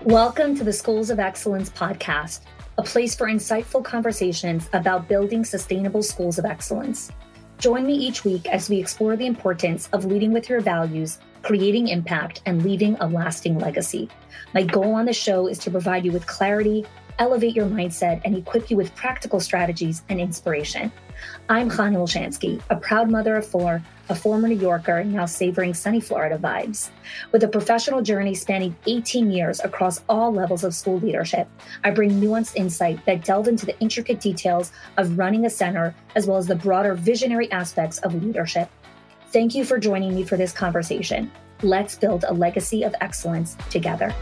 Welcome to the Schools of Excellence podcast, a place for insightful conversations about building sustainable schools of excellence. Join me each week as we explore the importance of leading with your values, creating impact, and leaving a lasting legacy. My goal on the show is to provide you with clarity, elevate your mindset, and equip you with practical strategies and inspiration. I'm Chanie, a proud mother of four, a former New Yorker, now savoring sunny Florida vibes. With a professional journey spanning 18 years across all levels of school leadership, I bring nuanced insight that delve into the intricate details of running a center, as well as the broader visionary aspects of leadership. Thank you for joining me for this conversation. Let's build a legacy of excellence together.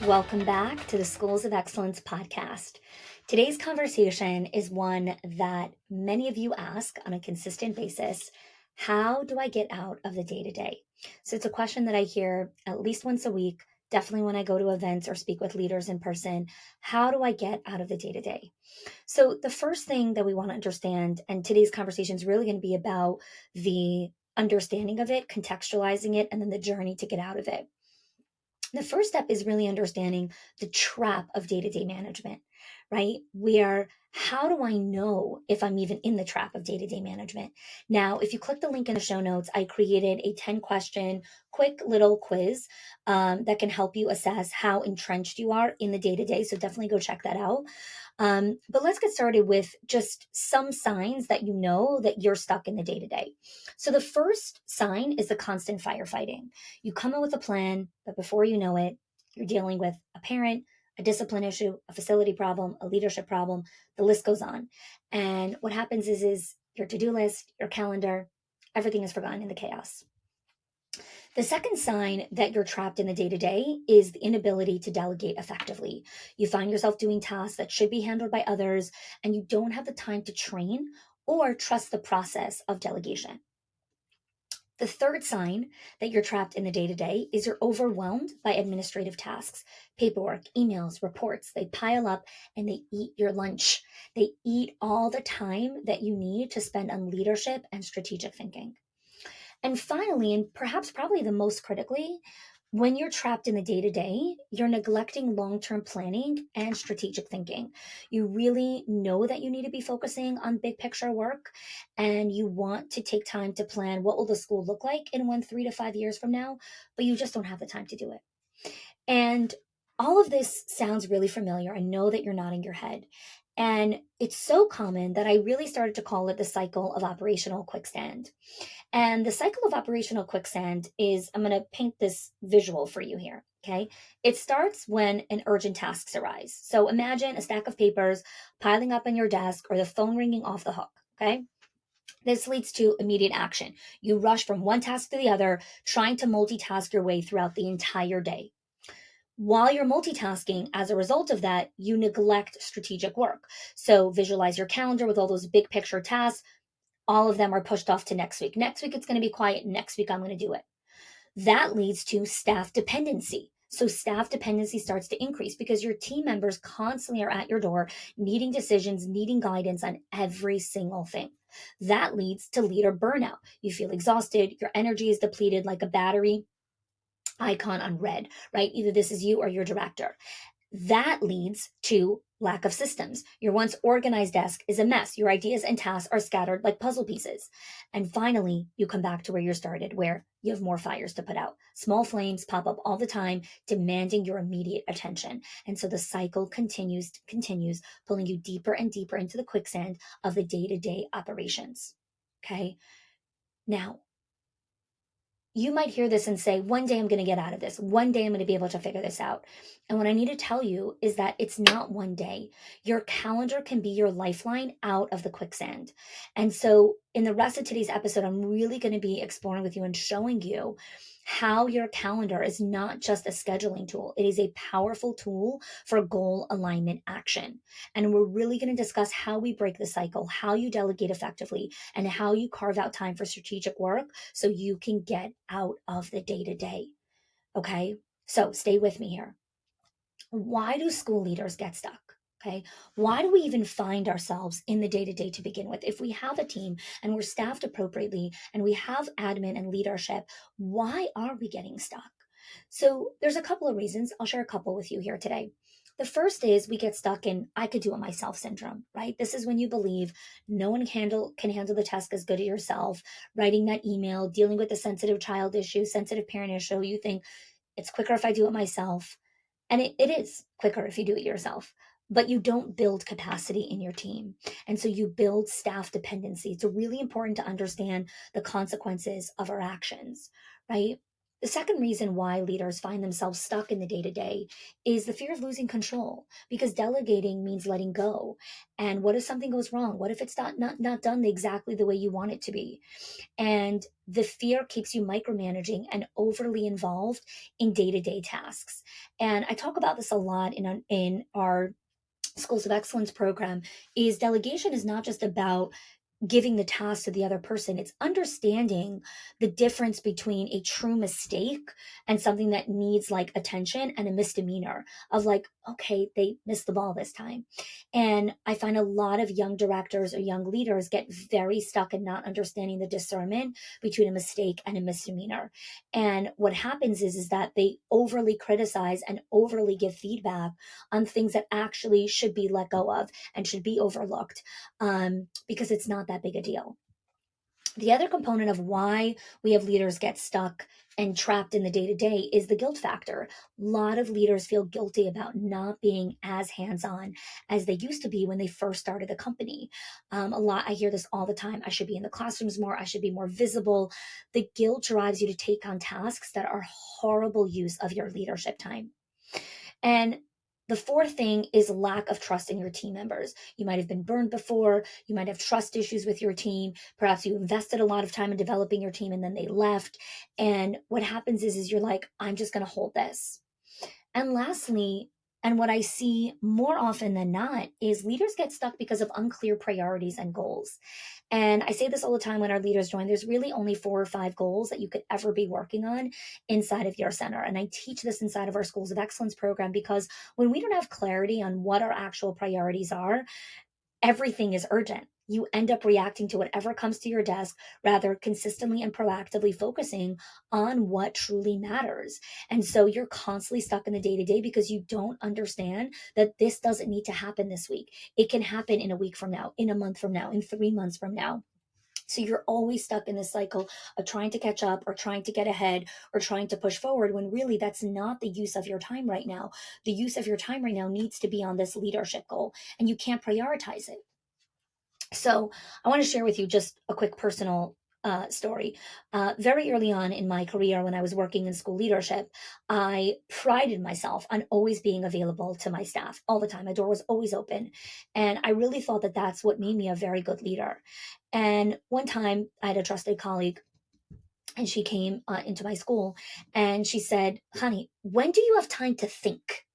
Welcome back to the Schools of Excellence podcast. Today's conversation is one that many of you ask on a consistent basis. How do I get out of the day-to-day? So it's a question that I hear at least once a week, definitely when I go to events or speak with leaders in person. How do I get out of the day-to-day? So the first thing that we want to understand, and today's conversation is really going to be about the understanding of it, contextualizing it, and then the journey to get out of it. The first step is really understanding the trap of day-to-day management, right? How do I know if I'm even in the trap of day-to-day management? Now, if you click the link in the show notes, I created a 10-question quick little quiz that can help you assess how entrenched you are in the day-to-day. So definitely go check that out. But let's get started with just some signs that you know that you're stuck in the day-to-day. So the first sign is the constant firefighting. You come up with a plan, but before you know it, you're dealing with a parent, a discipline issue, a facility problem, a leadership problem, the list goes on. And what happens is your to-do list, your calendar, everything is forgotten in the chaos. The second sign that you're trapped in the day-to-day is the inability to delegate effectively. You find yourself doing tasks that should be handled by others, and you don't have the time to train or trust the process of delegation. The third sign that you're trapped in the day-to-day is you're overwhelmed by administrative tasks, paperwork, emails, reports. They pile up and they eat your lunch. They eat all the time that you need to spend on leadership and strategic thinking. And finally, and perhaps probably the most critically, when you're trapped in the day-to-day, you're neglecting long-term planning and strategic thinking. You really know that you need to be focusing on big picture work, and you want to take time to plan what will the school look like in 3 to 5 years from now, but you just don't have the time to do it. And all of this sounds really familiar. I know that you're nodding your head. And it's so common that I really started to call it the cycle of operational quicksand. And the cycle of operational quicksand is, I'm going to paint this visual for you here, okay? It starts when an urgent task arise. So imagine a stack of papers piling up on your desk or the phone ringing off the hook, okay? This leads to immediate action. You rush from one task to the other, trying to multitask your way throughout the entire day. While you're multitasking, as a result of that, you neglect strategic work. So visualize your calendar with all those big picture tasks. All of them are pushed off to next week. Next week, it's going to be quiet. Next week, I'm going to do it. That leads to staff dependency. So staff dependency starts to increase because your team members constantly are at your door, needing decisions, needing guidance on every single thing. That leads to leader burnout. You feel exhausted. Your energy is depleted like a battery icon on red, right? Either this is you or your director. That leads to lack of systems. Your once organized desk is a mess. Your ideas and tasks are scattered like puzzle pieces. And finally, you come back to where you started, where you have more fires to put out. Small flames pop up all the time, demanding your immediate attention. And so the cycle continues, pulling you deeper and deeper into the quicksand of the day-to-day operations. Okay? Now, you might hear this and say, one day I'm going to get out of this. One day I'm going to be able to figure this out. And what I need to tell you is that it's not one day. Your calendar can be your lifeline out of the quicksand. And so in the rest of today's episode, I'm really going to be exploring with you and showing you how your calendar is not just a scheduling tool. It is a powerful tool for goal alignment action. And we're really going to discuss how we break the cycle, how you delegate effectively, and how you carve out time for strategic work so you can get out of the day-to-day. Okay? So stay with me here. Why do school leaders get stuck? Okay. Why do we even find ourselves in the day to day to begin with? If we have a team and we're staffed appropriately and we have admin and leadership, why are we getting stuck? So there's a couple of reasons. I'll share a couple with you here today. The first is we get stuck in I could do it myself syndrome, right? This is when you believe no one can handle the task as good as yourself. Writing that email, dealing with the sensitive child issue, sensitive parent issue, you think it's quicker if I do it myself. And it is quicker if you do it yourself, but you don't build capacity in your team. And so you build staff dependency. It's really important to understand the consequences of our actions, right? The second reason why leaders find themselves stuck in the day to day is the fear of losing control, because delegating means letting go. And what if something goes wrong? What if it's not done exactly the way you want it to be? And the fear keeps you micromanaging and overly involved in day-to-day tasks. And I talk about this a lot in our Schools of Excellence program. Is delegation is not just about giving the task to the other person. It's understanding the difference between a true mistake and something that needs like attention, and a misdemeanor of like, okay, they missed the ball this time. And I find a lot of young directors or young leaders get very stuck in not understanding the discernment between a mistake and a misdemeanor. And what happens is that they overly criticize and overly give feedback on things that actually should be let go of and should be overlooked, because it's not that big a deal. The other component of why we have leaders get stuck and trapped in the day to day is the guilt factor. A lot of leaders feel guilty about not being as hands on as they used to be when they first started a company. I hear this all the time. I should be in the classrooms more. I should be more visible. The guilt drives you to take on tasks that are horrible use of your leadership time. And the fourth thing is lack of trust in your team members. You might have been burned before. You might have trust issues with your team. Perhaps you invested a lot of time in developing your team and then they left. And what happens is you're like, I'm just going to hold this. And lastly, and what I see more often than not is leaders get stuck because of unclear priorities and goals. And I say this all the time when our leaders join, there's really only 4 or 5 goals that you could ever be working on inside of your center. And I teach this inside of our Schools of Excellence program, because when we don't have clarity on what our actual priorities are, everything is urgent. You end up reacting to whatever comes to your desk rather consistently and proactively focusing on what truly matters. And so you're constantly stuck in the day to day because you don't understand that this doesn't need to happen this week. It can happen in a week from now, in a month from now, in 3 months from now. So you're always stuck in this cycle of trying to catch up or trying to get ahead or trying to push forward, when really that's not the use of your time right now. The use of your time right now needs to be on this leadership goal, and you can't prioritize it. So I want to share with you just a quick personal story. Very early on in my career, when I was working in school leadership, I prided myself on always being available to my staff all the time. My door was always open. And I really thought that that's what made me a very good leader. And one time I had a trusted colleague, and she came into my school and she said, "Honey, when do you have time to think?"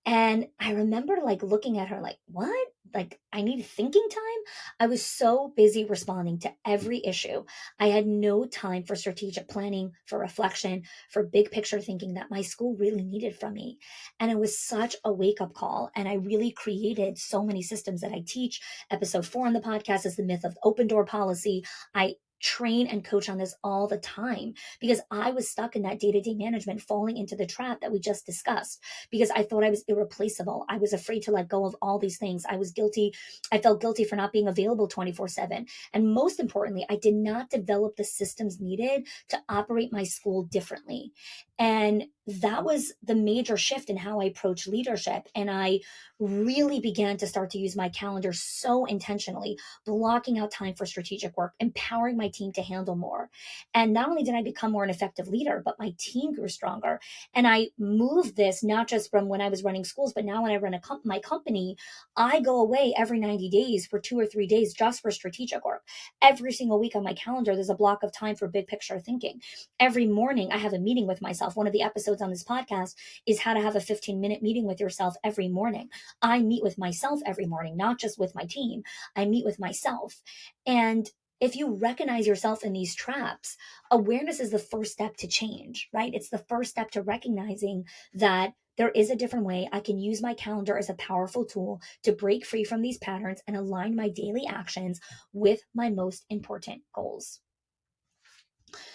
And I remember like looking at her like, what? Like, I need thinking time? I was so busy responding to every issue. I had no time for strategic planning, for reflection, for big picture thinking that my school really needed from me. And it was such a wake up call. And I really created so many systems that I teach. Episode 4 on the podcast is the myth of open door policy. I train and coach on this all the time because I was stuck in that day to day management, falling into the trap that we just discussed, because I thought I was irreplaceable. I was afraid to let go of all these things. I was guilty. I felt guilty for not being available 24/7. And most importantly, I did not develop the systems needed to operate my school differently. And that was the major shift in how I approach leadership. And I really began to start to use my calendar so intentionally, blocking out time for strategic work, empowering my team to handle more. And not only did I become more an effective leader, but my team grew stronger. And I moved this not just from when I was running schools, but now when I run my company, I go away every 90 days for 2 or 3 days just for strategic work. Every single week on my calendar, there's a block of time for big picture thinking. Every morning, I have a meeting with myself. One of the episodes on this podcast is how to have a 15-minute meeting with yourself every morning. I meet with myself every morning, not just with my team. I meet with myself. And if you recognize yourself in these traps, awareness is the first step to change, right? It's the first step to recognizing that There is a different way. I can use my calendar as a powerful tool to break free from these patterns and align my daily actions with my most important goals.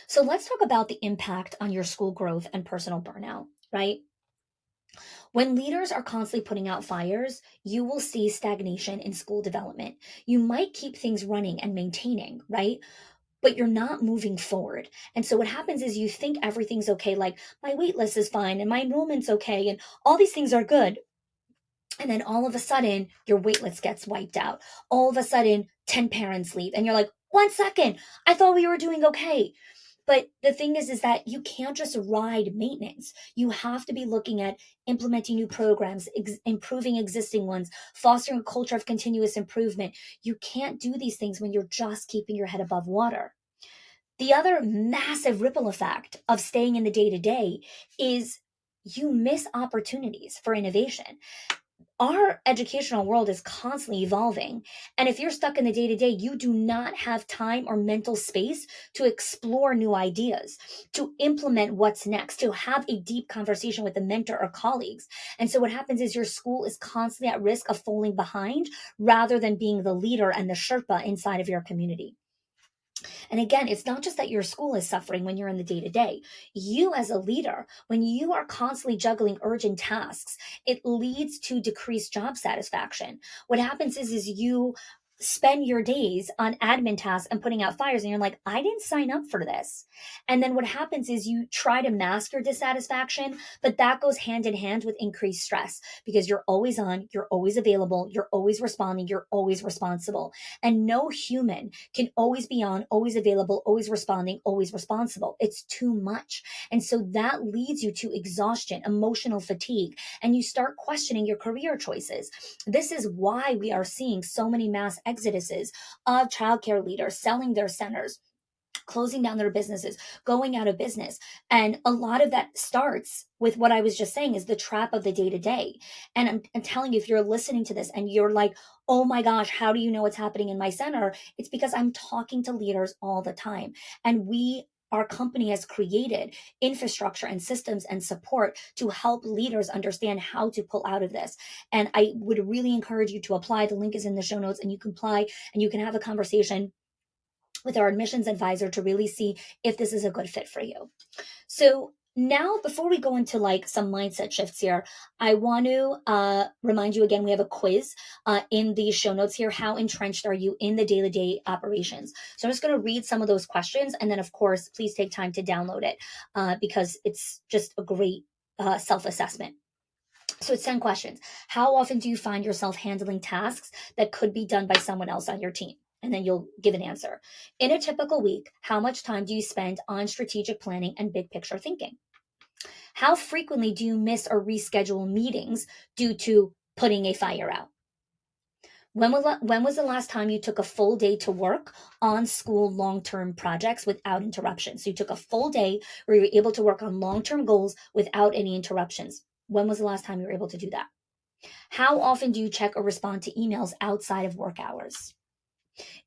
So let's talk about the impact on your school growth and personal burnout, right? When leaders are constantly putting out fires, you will see stagnation in school development. You might keep things running and maintaining, right? But you're not moving forward. And so what happens is you think everything's okay, like my wait list is fine and my enrollment's okay and all these things are good. And then all of a sudden, your wait list gets wiped out. All of a sudden, 10 parents leave. And you're like, 1 second, I thought we were doing okay. But the thing is that you can't just ride maintenance. You have to be looking at implementing new programs, improving existing ones, fostering a culture of continuous improvement. You can't do these things when you're just keeping your head above water. The other massive ripple effect of staying in the day to day is you miss opportunities for innovation. Our educational world is constantly evolving. And if you're stuck in the day to day, you do not have time or mental space to explore new ideas, to implement what's next, to have a deep conversation with a mentor or colleagues. And so what happens is your school is constantly at risk of falling behind rather than being the leader and the Sherpa inside of your community. And again, it's not just that your school is suffering when you're in the day to day. You, as a leader, when you are constantly juggling urgent tasks, it leads to decreased job satisfaction. What happens is you spend your days on admin tasks and putting out fires, and you're like, I didn't sign up for this. And then what happens is you try to mask your dissatisfaction, but that goes hand in hand with increased stress because you're always on, you're always available, you're always responding, you're always responsible. And no human can always be on, always available, always responding, always responsible. It's too much. And so that leads you to exhaustion, emotional fatigue, and you start questioning your career choices. This is why we are seeing so many mass exoduses of childcare leaders selling their centers, closing down their businesses, going out of business. And a lot of that starts with what I was just saying is the trap of the day to day. And I'm telling you, if you're listening to this and you're like, oh my gosh, how do you know what's happening in my center? It's because I'm talking to leaders all the time. And our company has created infrastructure and systems and support to help leaders understand how to pull out of this. And I would really encourage you to apply. The link is in the show notes and you can apply and you can have a conversation with our admissions advisor to really see if this is a good fit for you. So now, before we go into like some mindset shifts here, I want to remind you again, we have a quiz in the show notes here. How entrenched are you in the day-to-day operations? So I'm just going to read some of those questions. And then, of course, please take time to download it because it's just a great self-assessment. So it's 10 questions. How often do you find yourself handling tasks that could be done by someone else on your team? And then you'll give an answer. In a typical week, how much time do you spend on strategic planning and big picture thinking? How frequently do you miss or reschedule meetings due to putting a fire out? When was the last time you took a full day to work on school long-term projects without interruptions? So you took a full day where you were able to work on long-term goals without any interruptions. When was the last time you were able to do that? How often do you check or respond to emails outside of work hours?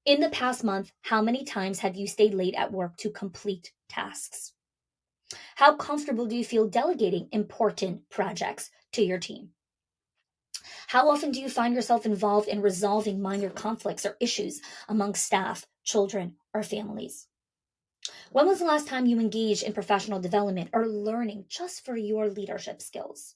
In the past month, how many times have you stayed late at work to complete tasks? How comfortable do you feel delegating important projects to your team? How often do you find yourself involved in resolving minor conflicts or issues among staff, children, or families? When was the last time you engaged in professional development or learning just for your leadership skills?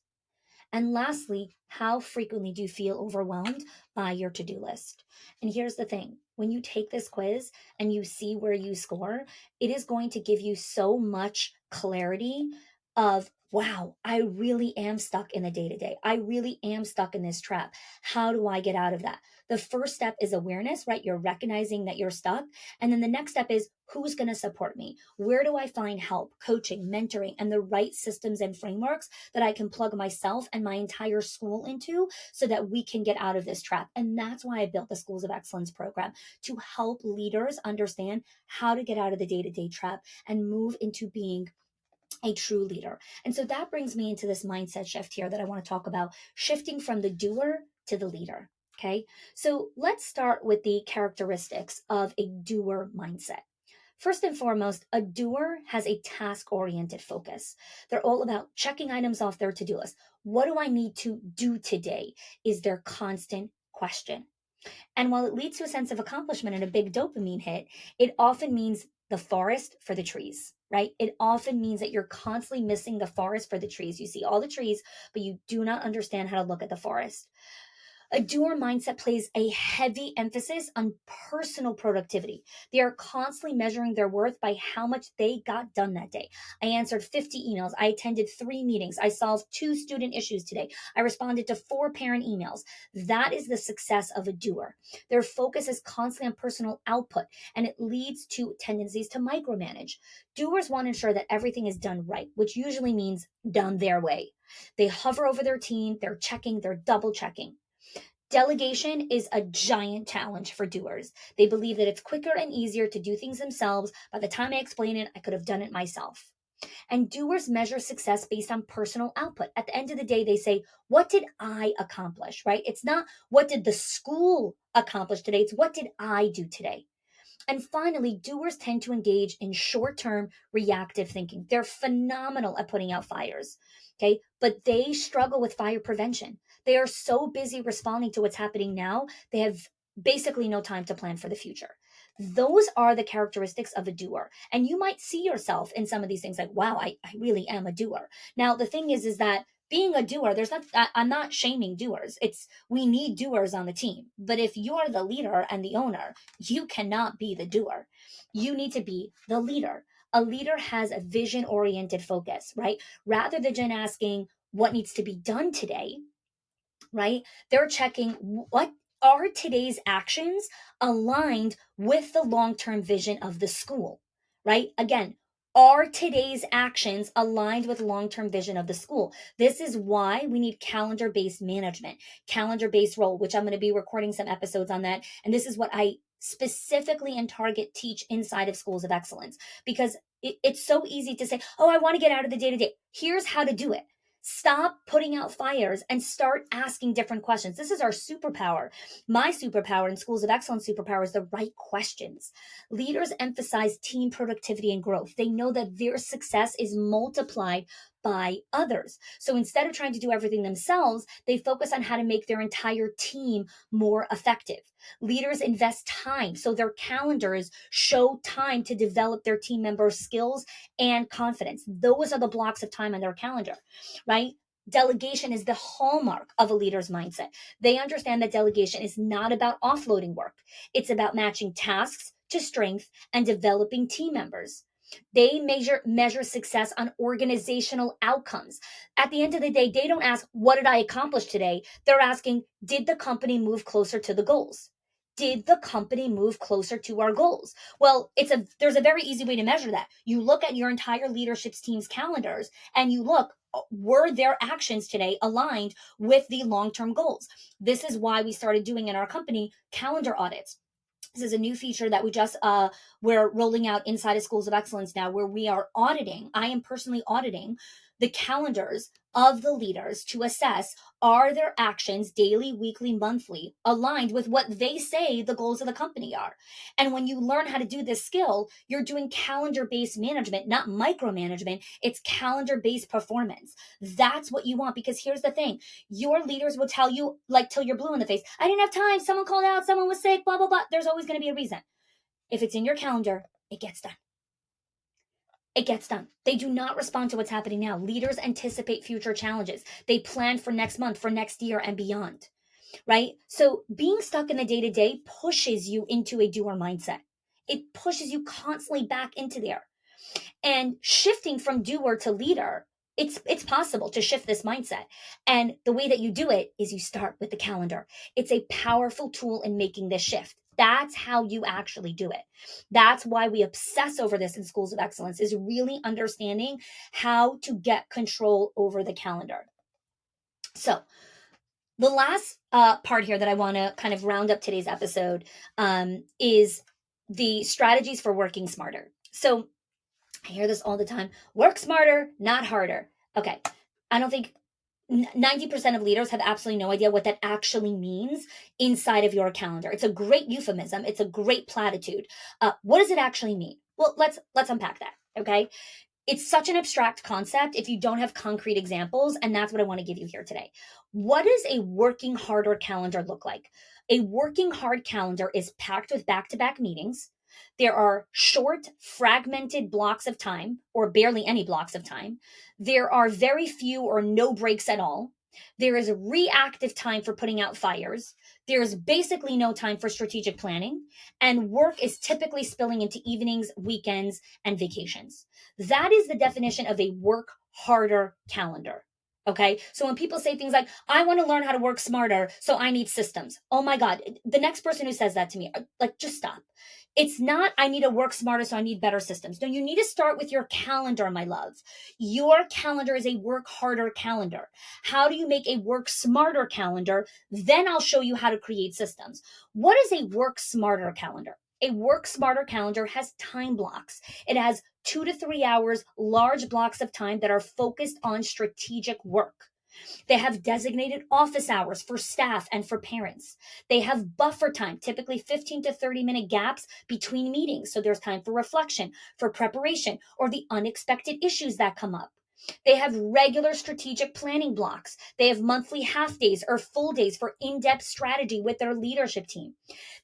And lastly, how frequently do you feel overwhelmed by your to do list? And here's the thing, when you take this quiz and you see where you score, it is going to give you so much clarity of, wow, I really am stuck in the day to day. I really am stuck in this trap. How do I get out of that? The first step is awareness, right? You're recognizing that you're stuck. And then the next step is who's going to support me? Where do I find help, coaching, mentoring, and the right systems and frameworks that I can plug myself and my entire school into so that we can get out of this trap? And that's why I built the Schools of Excellence program, to help leaders understand how to get out of the day-to-day trap and move into being a true leader. And so that brings me into this mindset shift here that I want to talk about, shifting from the doer to the leader. Okay. So let's start with the characteristics of a doer mindset. First and foremost, a doer has a task-oriented focus. They're all about checking items off their to-do list. What do I need to do today? Is their constant question. And while it leads to a sense of accomplishment and a big dopamine hit, it often means the forest for the trees, right? It often means that you're constantly missing the forest for the trees. You see all the trees, but you do not understand how to look at the forest. A doer mindset places a heavy emphasis on personal productivity. They are constantly measuring their worth by how much they got done that day. I answered 50 emails. I attended 3 meetings. I solved 2 student issues today. I responded to 4 parent emails. That is the success of a doer. Their focus is constantly on personal output, and it leads to tendencies to micromanage. Doers want to ensure that everything is done right, which usually means done their way. They hover over their team, they're checking, they're double checking. Delegation is a giant challenge for doers. They believe that it's quicker and easier to do things themselves. By the time I explain it, I could have done it myself. And doers measure success based on personal output. At the end of the day, they say, what did I accomplish, right? It's not what did the school accomplish today, it's what did I do today. And finally, doers tend to engage in short term reactive thinking. They're phenomenal at putting out fires, okay? But they struggle with fire prevention. They are so busy responding to what's happening now, they have basically no time to plan for the future. Those are the characteristics of a doer. And you might see yourself in some of these things like, wow, I really am a doer. Now, the thing is that being a doer, I'm not shaming doers. It's, we need doers on the team. But if you're the leader and the owner, you cannot be the doer. You need to be the leader. A leader has a vision oriented focus, right? Rather than asking what needs to be done today, right? They're checking what are today's actions aligned with the long term vision of the school, right? Again, are today's actions aligned with long-term vision of the school? This is why we need calendar-based management, calendar-based role, which I'm going to be recording some episodes on that. And this is what I specifically and target teach inside of schools of excellence, because it's so easy to say, oh, I want to get out of the day-to-day. Here's how to do it. Stop putting out fires and start asking different questions. This is our superpower. My superpower in schools of excellence superpower is the right questions. Leaders emphasize team productivity and growth. They know that their success is multiplied by others. So instead of trying to do everything themselves, they focus on how to make their entire team more effective. Leaders invest time, so their calendars show time to develop their team members' skills and confidence. Those are the blocks of time on their calendar, right? Delegation is the hallmark of a leader's mindset. They understand that delegation is not about offloading work. It's about matching tasks to strength and developing team members. They measure success on organizational outcomes. At the end of the day, they don't ask, what did I accomplish today? They're asking, did the company move closer to the goals? Did the company move closer to our goals? Well, there's a very easy way to measure that. You look at your entire leadership team's calendars and you look, were their actions today aligned with the long-term goals? This is why we started doing in our company calendar audits. This is a new feature that we're rolling out inside of schools of excellence now, where we are auditing. I am personally auditing the calendars of the leaders to assess, are their actions daily, weekly, monthly aligned with what they say the goals of the company are? And when you learn how to do this skill, you're doing calendar based management, not micromanagement. It's calendar based performance. That's what you want, because here's the thing, your leaders will tell you, like, till you're blue in the face, I didn't have time, someone called out, someone was sick, blah blah blah. There's always going to be a reason. If it's in your calendar, it gets done. It gets done. They do not respond to what's happening now. Leaders anticipate future challenges. They plan for next month, for next year, and beyond, right? So being stuck in the day to day pushes you into a doer mindset. It pushes you constantly back into there. And shifting from doer to leader, it's possible to shift this mindset. And the way that you do it is you start with the calendar. It's a powerful tool in making this shift. That's how you actually do it. That's why we obsess over this in schools of excellence, is really understanding how to get control over the calendar. So the last part here that I want to kind of round up today's episode is the strategies for working smarter. So I hear this all the time. Work smarter, not harder. Okay. I don't think 90% of leaders have absolutely no idea what that actually means inside of your calendar. It's a great euphemism. It's a great platitude. What does it actually mean? Well, let's unpack that. Okay, it's such an abstract concept if you don't have concrete examples, and that's what I want to give you here today. What does a working harder calendar look like? A working hard calendar is packed with back-to-back meetings. There are short fragmented blocks of time, or barely any blocks of time. There are very few or no breaks at all. There is reactive time for putting out fires. There's basically no time for strategic planning, and work is typically spilling into evenings, weekends, and vacations. That is the definition of a work harder calendar. Okay. So when people say things like, I want to learn how to work smarter, so I need systems. Oh my God. The next person who says that to me, like, just stop. It's not, I need to work smarter, so I need better systems. No, you need to start with your calendar, my love. Your calendar is a work harder calendar. How do you make a work smarter calendar? Then I'll show you how to create systems. What is a work smarter calendar? A work smarter calendar has time blocks. It has 2 to 3 hours, large blocks of time that are focused on strategic work. They have designated office hours for staff and for parents. They have buffer time, typically 15 to 30-minute gaps between meetings. So there's time for reflection, for preparation, or the unexpected issues that come up. They have regular strategic planning blocks. They have monthly half days or full days for in-depth strategy with their leadership team.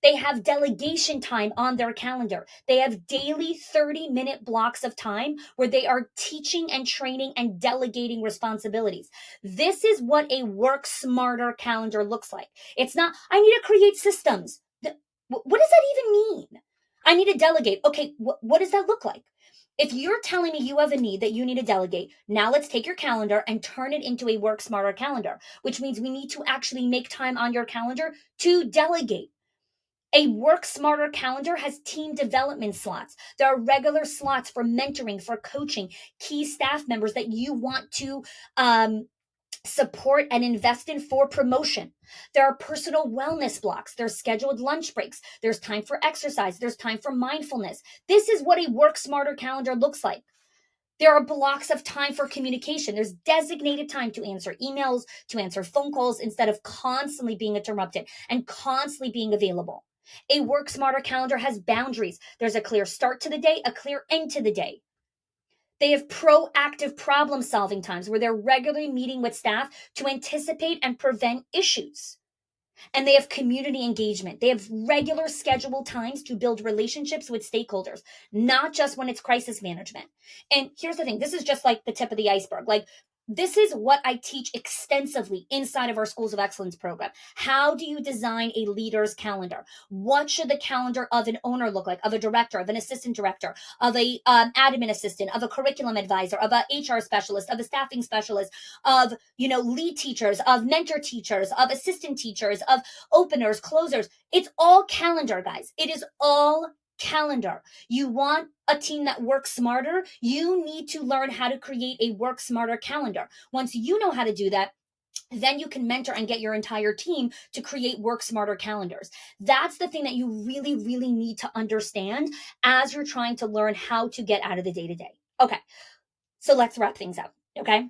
They have delegation time on their calendar. They have daily 30-minute blocks of time where they are teaching and training and delegating responsibilities. This is what a work smarter calendar looks like. It's not, I need to create systems. What does that even mean? I need to delegate. Okay, what does that look like? If you're telling me you have a need that you need to delegate, now let's take your calendar and turn it into a work smarter calendar, which means we need to actually make time on your calendar to delegate. A work smarter calendar has team development slots. There are regular slots for mentoring, for coaching, key staff members that you want to support and invest in for promotion. There are personal wellness blocks. There's scheduled lunch breaks. There's time for exercise. There's time for mindfulness. This is what a work smarter calendar looks like. There are blocks of time for communication. There's designated time to answer emails, to answer phone calls instead of constantly being interrupted and constantly being available. A work smarter calendar has boundaries. There's a clear start to the day, a clear end to the day. They have proactive problem solving times where they're regularly meeting with staff to anticipate and prevent issues. And they have community engagement. They have regular scheduled times to build relationships with stakeholders, not just when it's crisis management. And here's the thing, this is just like the tip of the iceberg. Like, this is what I teach extensively inside of our Schools of Excellence program. How do you design a leader's calendar? What should the calendar of an owner look like, of a director, of an assistant director, of a admin assistant, of a curriculum advisor, of a HR specialist, of a staffing specialist, of lead teachers, of mentor teachers, of assistant teachers, of openers, closers? It's all calendar, guys. It is all calendar. You want a team that works smarter, you need to learn how to create a work smarter calendar. Once you know how to do that, then you can mentor and get your entire team to create work smarter calendars. That's the thing that you really, really need to understand as you're trying to learn how to get out of the day to day. Okay, so let's wrap things up. Okay,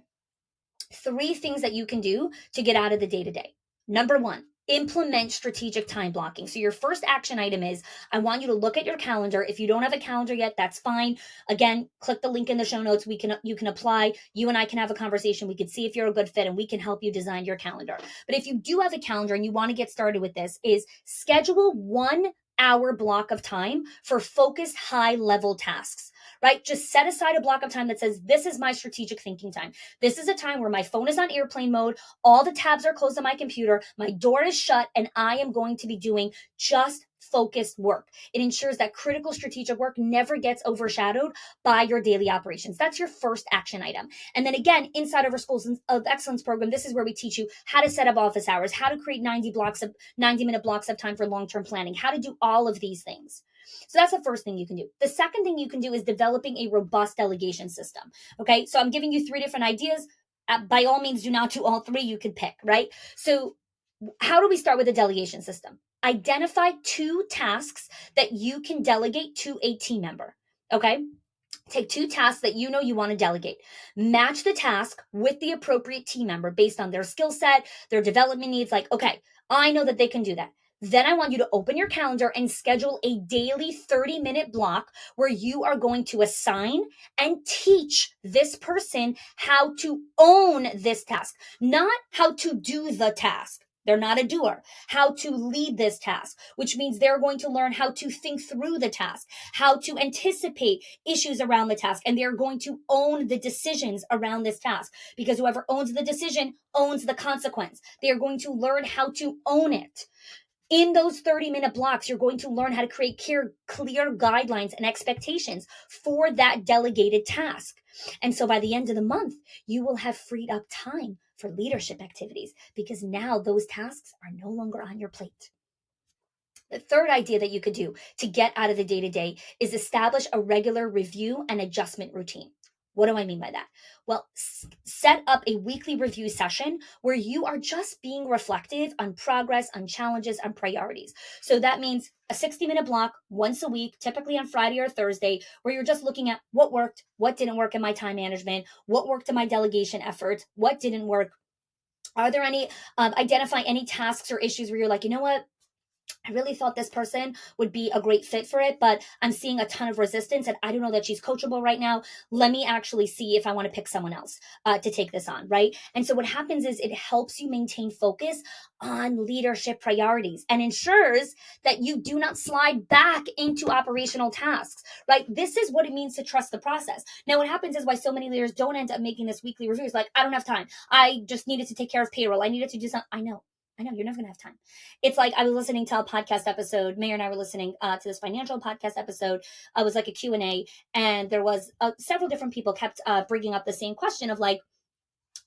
3 things that you can do to get out of the day to day. Number 1, implement strategic time blocking. So your first action item is, I want you to look at your calendar. If you don't have a calendar yet, that's fine. Again, click the link in the show notes. You can apply. You and I can have a conversation. We can see if you're a good fit and we can help you design your calendar. But if you do have a calendar and you want to get started with this, is schedule 1 hour block of time for focused high level tasks. Right? Just set aside a block of time that says, this is my strategic thinking time. This is a time where my phone is on airplane mode. All the tabs are closed on my computer. My door is shut, and I am going to be doing just focused work. It ensures that critical strategic work never gets overshadowed by your daily operations. That's your first action item. And then again, inside of our Schools of Excellence program, this is where we teach you how to set up office hours, how to create 90-minute blocks of time for long-term planning, how to do all of these things. So that's the first thing you can do. The second thing you can do is developing a robust delegation system. Okay, so I'm giving you 3 different ideas. By all means, do not do all 3. You can pick, right? So how do we start with a delegation system? Identify 2 tasks that you can delegate to a team member. Okay, Take 2 tasks that you know you want to delegate. Match the task with the appropriate team member based on their skill set, their development needs. Like, okay, I know that they can do that. Then I want you to open your calendar and schedule a daily 30-minute block where you are going to assign and teach this person how to own this task, not how to do the task. They're not a doer. How to lead this task, which means they're going to learn how to think through the task, how to anticipate issues around the task, and they're going to own the decisions around this task, because whoever owns the decision owns the consequence. They are going to learn how to own it. In those 30-minute blocks, you're going to learn how to create clear guidelines and expectations for that delegated task. And so by the end of the month, you will have freed up time for leadership activities, because now those tasks are no longer on your plate. The third idea that you could do to get out of the day to day is establish a regular review and adjustment routine. What do I mean by that? Well, set up a weekly review session where you are just being reflective on progress, on challenges, on priorities. So that means a 60-minute block once a week, typically on Friday or Thursday, where you're just looking at what worked, what didn't work in my time management, what worked in my delegation efforts, what didn't work. Are there any, identify any tasks or issues where you're like, you know what? I really thought this person would be a great fit for it, but I'm seeing a ton of resistance and I don't know that she's coachable right now. Let me actually see if I want to pick someone else to take this on, right? And so what happens is it helps you maintain focus on leadership priorities and ensures that you do not slide back into operational tasks, right? This is what it means to trust the process. Now, what happens is why so many leaders don't end up making this weekly review is like, I don't have time. I just needed to take care of payroll. I needed to do something. I know you're never gonna have time. It's like I was listening to a podcast episode. Mayor and I were listening to this financial podcast episode. It was like a Q&A, and there was several different people kept bringing up the same question of like,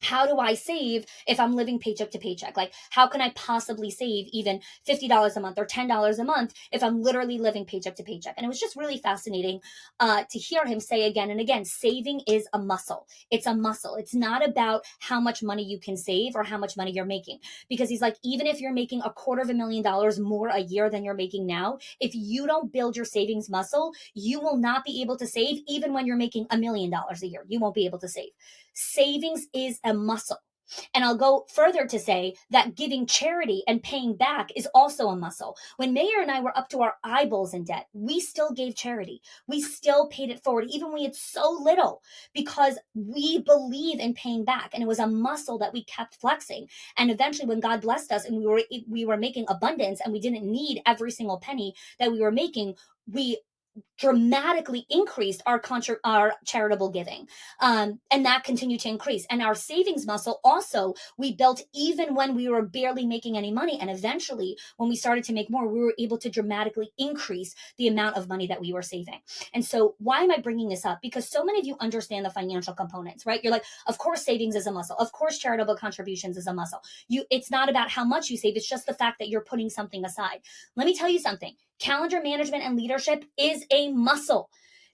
how do I save if I'm living paycheck to paycheck? Like, how can I possibly save even $50 a month or $10 a month if I'm literally living paycheck to paycheck? And it was just really fascinating to hear him say again and again, saving is a muscle. It's a muscle. It's not about how much money you can save or how much money you're making. Because he's like, even if you're making $250,000 more a year than you're making now, if you don't build your savings muscle, you will not be able to save even when you're making $1 million a year. You won't be able to save. Savings is a muscle. And I'll go further to say that giving charity and paying back is also a muscle. When Mayor and I were up to our eyeballs in debt, we still gave charity. We still paid it forward, even when we had so little, because we believe in paying back. And it was a muscle that we kept flexing. And eventually when God blessed us and we were making abundance and we didn't need every single penny that we were making, we dramatically increased our charitable giving, and that continued to increase. And our savings muscle also we built even when we were barely making any money, and eventually when we started to make more, we were able to dramatically increase the amount of money that we were saving. And so why am I bringing this up? Because so many of you understand the financial components, right? You're like, of course savings is a muscle, of course charitable contributions is a muscle. It's not about how much you save, it's just the fact that you're putting something aside. Let me tell you something. Calendar management and leadership is a muscle.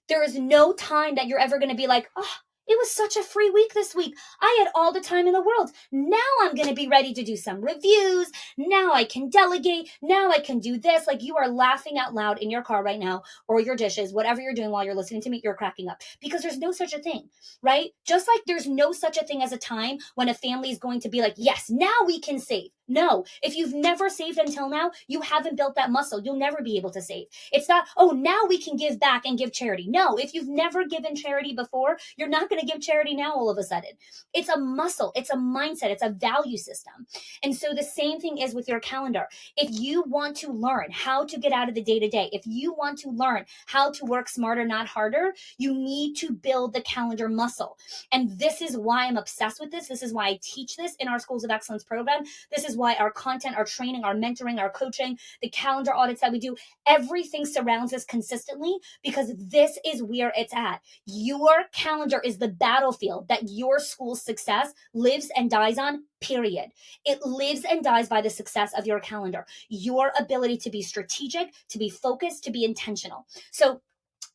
There is no time that you're ever going to be like, oh, it was such a free week this week. I had all the time in the world. Now I'm going to be ready to do some reviews. Now I can delegate. Now I can do this. Like, you are laughing out loud in your car right now, or your dishes, whatever you're doing while you're listening to me, you're cracking up, because there's no such a thing, right? Just like there's no such a thing as a time when a family is going to be like, yes, now we can save. No, if you've never saved until now, you haven't built that muscle. You'll never be able to save. It's not, oh, now we can give back and give charity. No, if you've never given charity before, you're not going to give charity now all of a sudden. It's a muscle. It's a mindset. It's a value system. And so the same thing is with your calendar. If you want to learn how to get out of the day-to-day, if you want to learn how to work smarter, not harder, you need to build the calendar muscle. And this is why I'm obsessed with this. This is why I teach this in our Schools of Excellence program. This is why our content, our training, our mentoring, our coaching, the calendar audits that we do, everything surrounds us consistently, because this is where it's at. Your calendar is the battlefield that your school's success lives and dies on, period. It lives and dies by the success of your calendar, your ability to be strategic, to be focused, to be intentional. So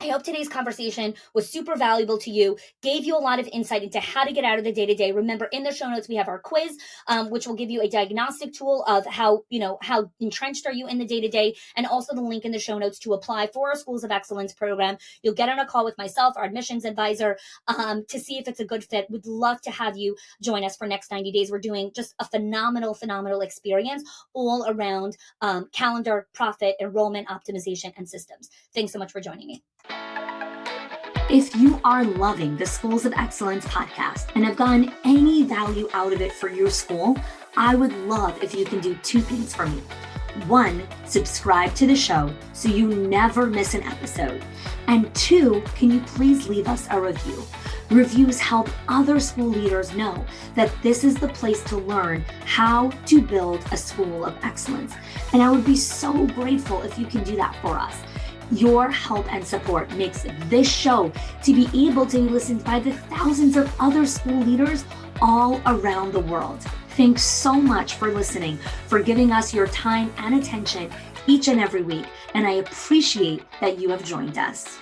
I hope today's conversation was super valuable to you, gave you a lot of insight into how to get out of the day-to-day. Remember, in the show notes, we have our quiz, which will give you a diagnostic tool of how entrenched are you in the day-to-day, and also the link in the show notes to apply for our Schools of Excellence program. You'll get on a call with myself, our admissions advisor, to see if it's a good fit. We'd love to have you join us for next 90 days. We're doing just a phenomenal experience all around calendar, profit, enrollment, optimization, and systems. Thanks so much for joining me. If you are loving the Schools of Excellence podcast and have gotten any value out of it for your school, I would love if you can do two things for me. One, subscribe to the show so you never miss an episode. And two, can you please leave us a review? Reviews help other school leaders know that this is the place to learn how to build a school of excellence. And I would be so grateful if you can do that for us. Your help and support makes this show to be able to be listened by the thousands of other school leaders all around the world. Thanks so much for listening, for giving us your time and attention each and every week. And I appreciate that you have joined us.